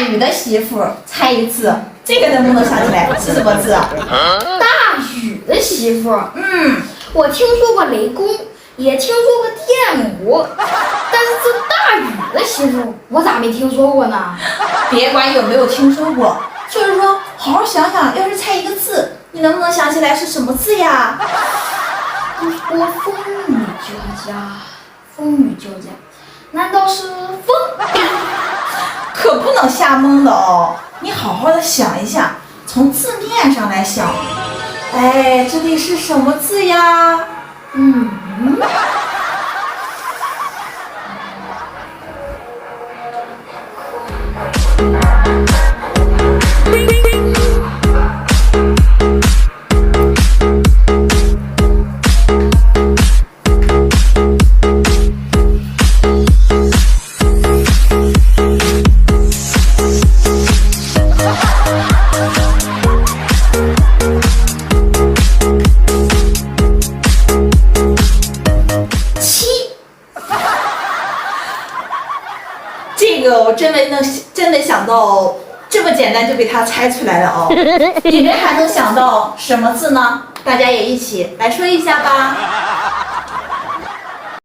禹的媳妇，猜一个字，这个能不能想起来是什么字啊？大禹的媳妇，我听说过雷公，也听说过电母，但是这大禹的媳妇，我咋没听说过呢？别管有没有听说过，就是说好好想想，要是猜一个字，你能不能想起来是什么字呀？都说风雨交加，风雨交加，难道是风？可不能瞎蒙的哦，你好好的想一想，从字面上来想，哎，这里是什么字呀？这个我真没想到这么简单就被他猜出来了哦。你们还能想到什么字呢？大家也一起来说一下吧。